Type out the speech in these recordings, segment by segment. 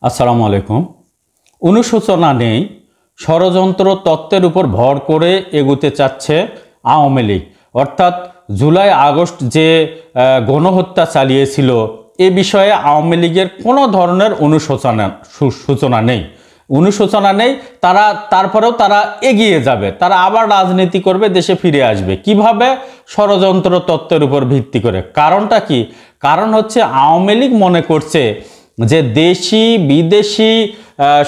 আসসালামু আলাইকুম। অনুশোচনা নেই, ষড়যন্ত্র তত্ত্বের উপর ভর করে এগুতে চাচ্ছে আওয়ামী লীগ। অর্থাৎ জুলাই আগস্ট যে গণহত্যা চালিয়েছিল এ বিষয়ে আওয়ামী লীগের কোনো ধরনের সূচনা নেই, অনুশোচনা নেই। তারপরেও তারা এগিয়ে যাবে, তারা আবার রাজনীতি করবে, দেশে ফিরে আসবে। কিভাবে? ষড়যন্ত্র তত্ত্বের উপর ভিত্তি করে। কারণটা কি? কারণ হচ্ছে আওয়ামী লীগ মনে করছে যে দেশি বিদেশি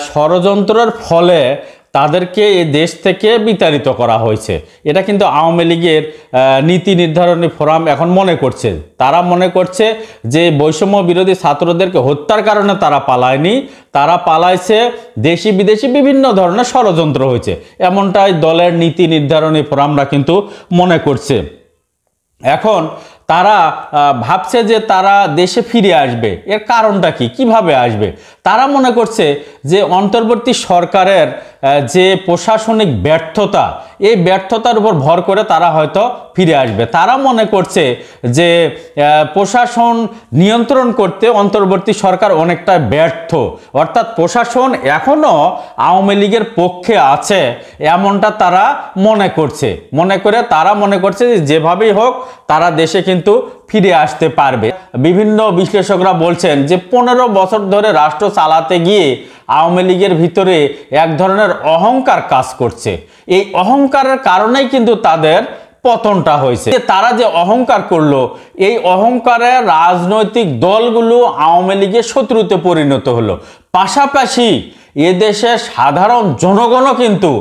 ষড়যন্ত্রের ফলে তাদেরকে এই দেশ থেকে বিতাড়িত করা হয়েছে। এটা কিন্তু আওয়ামী লীগের নীতি নির্ধারণী ফোরাম এখন মনে করছে। তারা মনে করছে যে বৈষম্য বিরোধী ছাত্রদেরকে হত্যার কারণে তারা পালায়নি, তারা পালাইছে দেশি বিদেশি বিভিন্ন ধরনের ষড়যন্ত্র হয়েছে, এমনটাই দলের নীতি নির্ধারণী ফোরামরা কিন্তু মনে করছে। এখন তারা ভাবছে যে তারা দেশে ফিরে আসবে। এর কারণটা কি? কিভাবে আসবে? তারা মনে করছে যে অন্তর্বর্তী সরকারের যে প্রশাসনিক ব্যর্থতা, এই ব্যর্থতার উপর ভর করে তারা হয়তো ফিরে আসবে। তারা মনে করছে যে প্রশাসন নিয়ন্ত্রণ করতে অন্তর্বর্তী সরকার অনেকটা ব্যর্থ, অর্থাৎ প্রশাসন এখনও আওয়ামী লীগের পক্ষে আছে এমনটা তারা মনে করছে। তারা মনে করছে যে যেভাবেই হোক তারা দেশে কিন্তু ফিরে আসতে পারবে। বিভিন্ন বিশ্লেষকরা বলছেন যে 15 বছর ধরে রাষ্ট্র চালাতে গিয়ে আওয়ামী লীগের ভিতরে এক ধরনের অহংকার কাজ করছে। এই অহংকারের কারণেই কিন্তু তাদের পতনটা হয়েছে। তারা যে অহংকার করলো, এই অহংকারে রাজনৈতিক দলগুলো আওয়ামী লীগের শত্রুতে পরিণত হলো। পাশাপাশি এদেশের সাধারণ জনগণও কিন্তু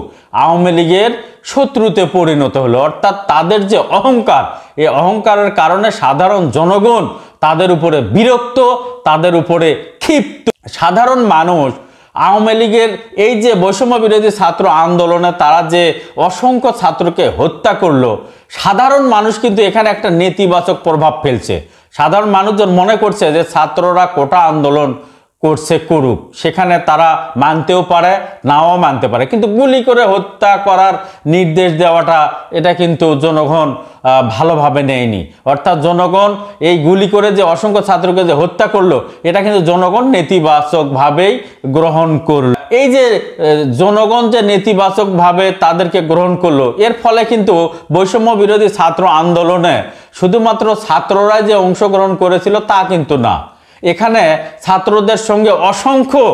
আওয়ামী লীগের শত্রুতে পরিণত হলো। অর্থাৎ তাদের যে অহংকার, এই অহংকারের কারণে সাধারণ জনগণ তাদের উপরে বিরক্ত, তাদের উপরে ক্ষিপ্ত। সাধারণ মানুষ আওয়ামী লীগের এই যে বৈষম্য বিরোধী ছাত্র আন্দোলনে তারা যে অসংখ্য ছাত্রকে হত্যা করলো, সাধারণ মানুষ কিন্তু এখানে একটা নেতিবাচক প্রভাব ফেলছে। সাধারণ মানুষজন মনে করছে যে ছাত্ররা কোটা আন্দোলন করছে, করুক, সেখানে তারা মানতেও পারে, নাও মানতে পারে, কিন্তু গুলি করে হত্যা করার নির্দেশ দেওয়াটা এটা কিন্তু জনগণ ভালোভাবে নেয়নি। অর্থাৎ জনগণ এই গুলি করে যে অসংখ্য ছাত্রকে যে হত্যা করলো, এটা কিন্তু জনগণ নেতিবাচকভাবেই গ্রহণ করলো। এই যে জনগণ যে নেতিবাচকভাবে তাদেরকে গ্রহণ করলো, এর ফলে কিন্তু বৈষম্য বিরোধী ছাত্র আন্দোলনে শুধুমাত্র ছাত্ররাই যে অংশগ্রহণ করেছিল তা কিন্তু না, এখানে ছাত্রদের সঙ্গে অসংখ্য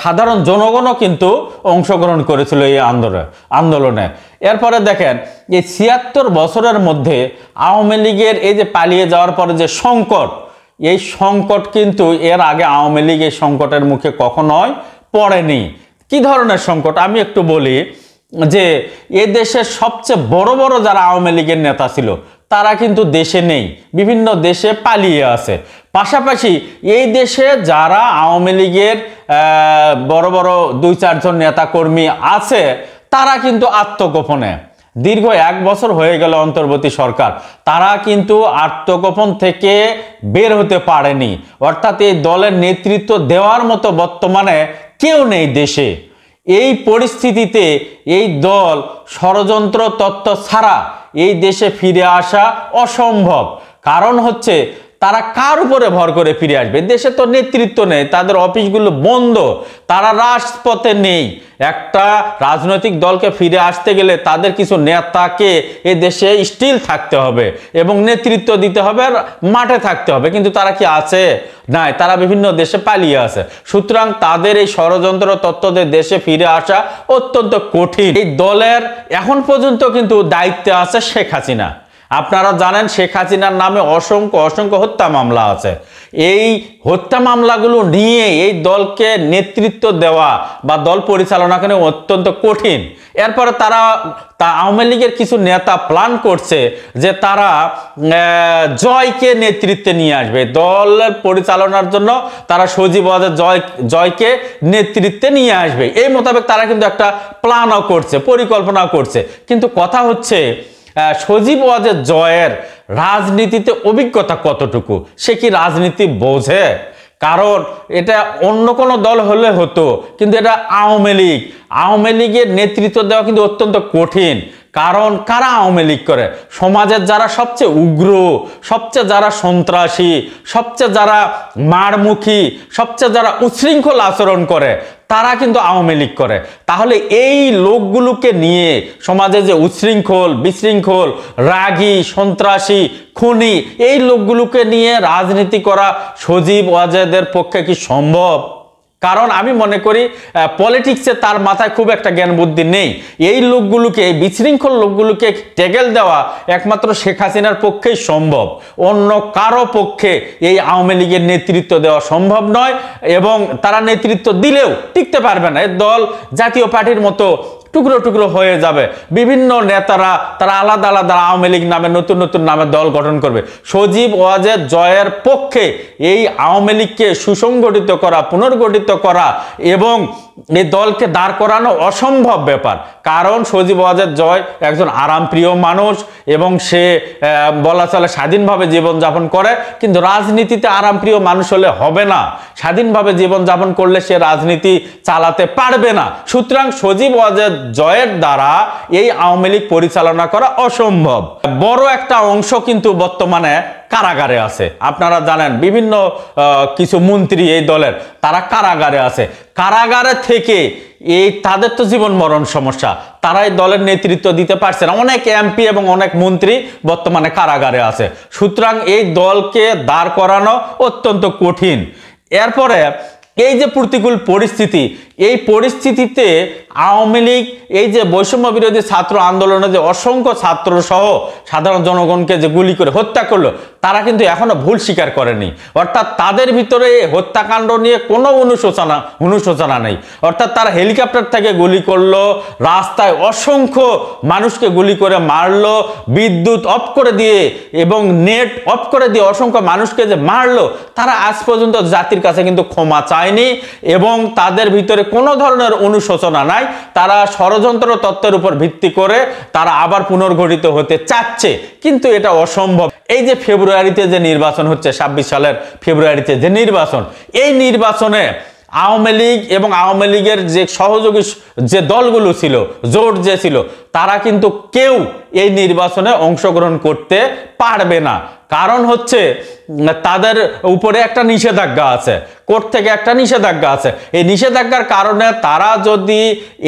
সাধারণ জনগণও কিন্তু অংশগ্রহণ করেছিল এই আন্দোলনে। এরপরে দেখেন, এই 76 বছরের মধ্যে আওয়ামী লীগের এই যে পালিয়ে যাওয়ার পরে যে সংকট, এই সংকট কিন্তু এর আগে আওয়ামী লীগ এই সংকটের মুখে কখনোই পড়েনি। কি ধরনের সংকট আমি একটু বলি, যে এ দেশের সবচেয়ে বড় বড় যারা আওয়ামী লীগের নেতা ছিল তারা কিন্তু দেশে নেই, বিভিন্ন দেশে পালিয়ে আছে। পাশাপাশি এই দেশে যারা আওয়ামী লীগের বড় বড় 2-4 জন নেতাকর্মী আছে তারা কিন্তু আত্মগোপনে, দীর্ঘ 1 বছর হয়ে গেল অন্তর্বর্তী সরকার, তারা কিন্তু আত্মগোপন থেকে বের হতে পারেনি। অর্থাৎ এই দলের নেতৃত্ব দেওয়ার মতো বর্তমানে কেউ নেই দেশে। এই পরিস্থিতিতে এই দল ষড়যন্ত্র তত্ত্ব ছাড়া এই দেশে ফিরে আসা অসম্ভব। কারণ হচ্ছে তারা কার উপরে ভর করে ফিরে আসবে? দেশে তো নেতৃত্ব নেই, তাদের অফিসগুলো বন্ধ, তারা রাজপথে নেই। একটা রাজনৈতিক দলকে ফিরে আসতে গেলে তাদের কিছু নেতাকে এ দেশে স্টিল থাকতে হবে এবং নেতৃত্ব দিতে হবে, মাঠে থাকতে হবে, কিন্তু তারা কি আছে? নাই, তারা বিভিন্ন দেশে পালিয়ে আছে। সুতরাং তাদের এই ষড়যন্ত্র তত্ত্বদের দেশে ফিরে আসা অত্যন্ত কঠিন। এই দলের এখন পর্যন্ত কিন্তু দায়িত্বে আছে শেখ হাসিনা। আপনারা জানেন শেখ হাসিনার নামে অসংখ্য হত্যা মামলা আছে। এই হত্যা মামলাগুলো নিয়ে এই দলকে নেতৃত্ব দেওয়া বা দল পরিচালনা করা অত্যন্ত কঠিন। এরপরে তারা আওয়ামী লীগের কিছু নেতা প্ল্যান করছে যে তারা জয়কে নেতৃত্বে নিয়ে আসবে, দলের পরিচালনার জন্য তারা সজীব ওয়াজেদ জয়কে নেতৃত্বে নিয়ে আসবে। এই মোতাবেক তারা কিন্তু একটা প্ল্যানও করছে, পরিকল্পনা করছে। কিন্তু কথা হচ্ছে সজীব ওয়াজেদ জয়ের রাজনীতিতে অভিজ্ঞতা কতটুকু, সে কি রাজনীতি বোঝে? কারণ এটা অন্য কোনো দল হলে হতো, কিন্তু এটা আওয়ামী লীগের নেতৃত্ব দেওয়া কিন্তু অত্যন্ত কঠিন। কারণ কারা আওয়ামী লীগ করে? সমাজের যারা সবচেয়ে উগ্র, সবচেয়ে যারা সন্ত্রাসী, সবচেয়ে যারা মারমুখী, সবচেয়ে যারা উচ্ছৃঙ্খল আচরণ করে, তারা কিন্তু আওয়ামী লীগ করে। তাহলে এই লোকগুলোকে নিয়ে সমাজে যে উচ্ছৃঙ্খল, বিশৃঙ্খল, রাগী, সন্ত্রাসী, খুনি, এই লোকগুলোকে নিয়ে রাজনীতি করা সজীব ওয়াজেদের পক্ষে কি সম্ভব? কারণ আমি মনে করি পলিটিক্সে তার মাথায় খুব একটা জ্ঞান বুদ্ধি নেই। এই লোকগুলোকে, এই বিশৃঙ্খল লোকগুলোকে টেকেল দেওয়া একমাত্র শেখ হাসিনার পক্ষেই সম্ভব, অন্য কারো পক্ষে এই আওয়ামী লীগের নেতৃত্ব দেওয়া সম্ভব নয়, এবং তারা নেতৃত্ব দিলেও টিকতে পারবে না। এর দল জাতীয় পার্টির মতো টুকরো টুকরো হয়ে যাবে। বিভিন্ন নেতারা তারা আলাদা আলাদা আওয়ামী লীগ নামে নতুন নতুন নামে দল গঠন করবে। সজীব ওয়াজেদ জয়ের পক্ষে এই আওয়ামী লীগকে সুসংগঠিত করা, পুনর্গঠিত করা এবং এই দলকে দাঁড় করানো অসম্ভব ব্যাপার। কারণ সজীব ওয়াজেদ জয় একজন আরামপ্রিয় মানুষ এবং সে বলা চলে স্বাধীনভাবে জীবনযাপন করে, কিন্তু রাজনীতিতে আরামপ্রিয় মানুষ হলে হবে না। স্বাধীনভাবে জীবনযাপন করলে সে রাজনীতি চালাতে পারবে না। সুতরাং সজীব ওয়াজেদ জয়ের দ্বারা এই আওয়ামী লীগ পরিচালনা করা অসম্ভব। বড় একটা অংশ কিন্তু বর্তমানে কারাগারে আছে। আপনারা জানেন বিভিন্ন কিছু মন্ত্রী এই দলের তারা কারাগারে আছে। কারাগারে থেকে এই তাদের তো জীবন মরণ সমস্যা, তারা এই দলের নেতৃত্ব দিতে পারছে না। অনেক এমপি এবং অনেক মন্ত্রী বর্তমানে কারাগারে আছে। সুতরাং এই দলকে দাঁড় করানো অত্যন্ত কঠিন। এরপরে এই যে প্রতিকূল পরিস্থিতি, এই পরিস্থিতিতে আওয়ামী লীগ এই যে বৈষম্য বিরোধী ছাত্র আন্দোলনে যে অসংখ্য ছাত্র সহ সাধারণ জনগণকে যে গুলি করে হত্যা করলো, তারা কিন্তু এখনো ভুল স্বীকার করেনি। অর্থাৎ তাদের ভিতরে এই হত্যাকাণ্ড নিয়ে কোনো অনুশোচনা নেই। অর্থাৎ তারা হেলিকপ্টার থেকে গুলি করলো, রাস্তায় অসংখ্য মানুষকে গুলি করে মারলো, বিদ্যুৎ অফ করে দিয়ে এবং নেট অফ করে দিয়ে অসংখ্য মানুষকে যে মারলো, তারা আজ পর্যন্ত জাতির কাছে কিন্তু ক্ষমা চায়নি এবং তাদের ভিতরে কোনো ধরনের অনুশোচনা নাই। তারা ষড়যন্ত্র তত্ত্বের উপর ভিত্তি করে তারা আবার পুনর্গঠিত হতে চাচ্ছে, কিন্তু এটা অসম্ভব। এই যে ফেব্রুয়ারিতে যে নির্বাচন হচ্ছে, 26 সালের ফেব্রুয়ারিতে যে নির্বাচন, এই নির্বাচনে আওয়ামী লীগ এবং আওয়ামী লীগের যে সহযোগী যে দলগুলো ছিল, জোট যে ছিল, তারা কিন্তু কেউ এই নির্বাচনে অংশগ্রহণ করতে পারবে না। কারণ হচ্ছে তাদের উপরে একটা নিষেধাজ্ঞা আছে, কোর্ট থেকে একটা নিষেধাজ্ঞা আছে। এই নিষেধাজ্ঞার কারণে তারা যদি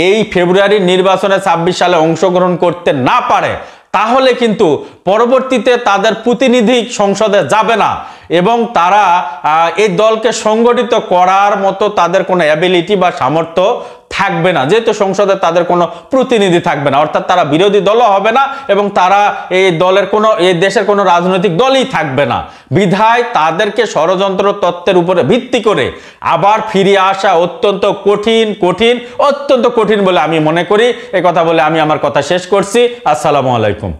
এই ফেব্রুয়ারির নির্বাচনে 26 সালে অংশগ্রহণ করতে না পারে, তাহলে কিন্তু পরবর্তীতে তাদের প্রতিনিধি সংসদে যাবে না এবং তারা এই দলকে সংগঠিত করার মতো তাদের কোনো অ্যাবিলিটি বা সামর্থ্য থাকবে না, যেহেতু সংসদে তাদের কোনো প্রতিনিধি থাকবে না। অর্থাৎ তারা বিরোধী দলও হবে না এবং তারা এই দলের কোনো, এই দেশের কোনো রাজনৈতিক দলই থাকবে না। বিধায় তাদেরকে ষড়যন্ত্র তত্ত্বের উপরে ভিত্তি করে আবার ফিরে আসা অত্যন্ত কঠিন বলে আমি মনে করি। এই কথা বলে আমি আমার কথা শেষ করছি। আসসালামু আলাইকুম।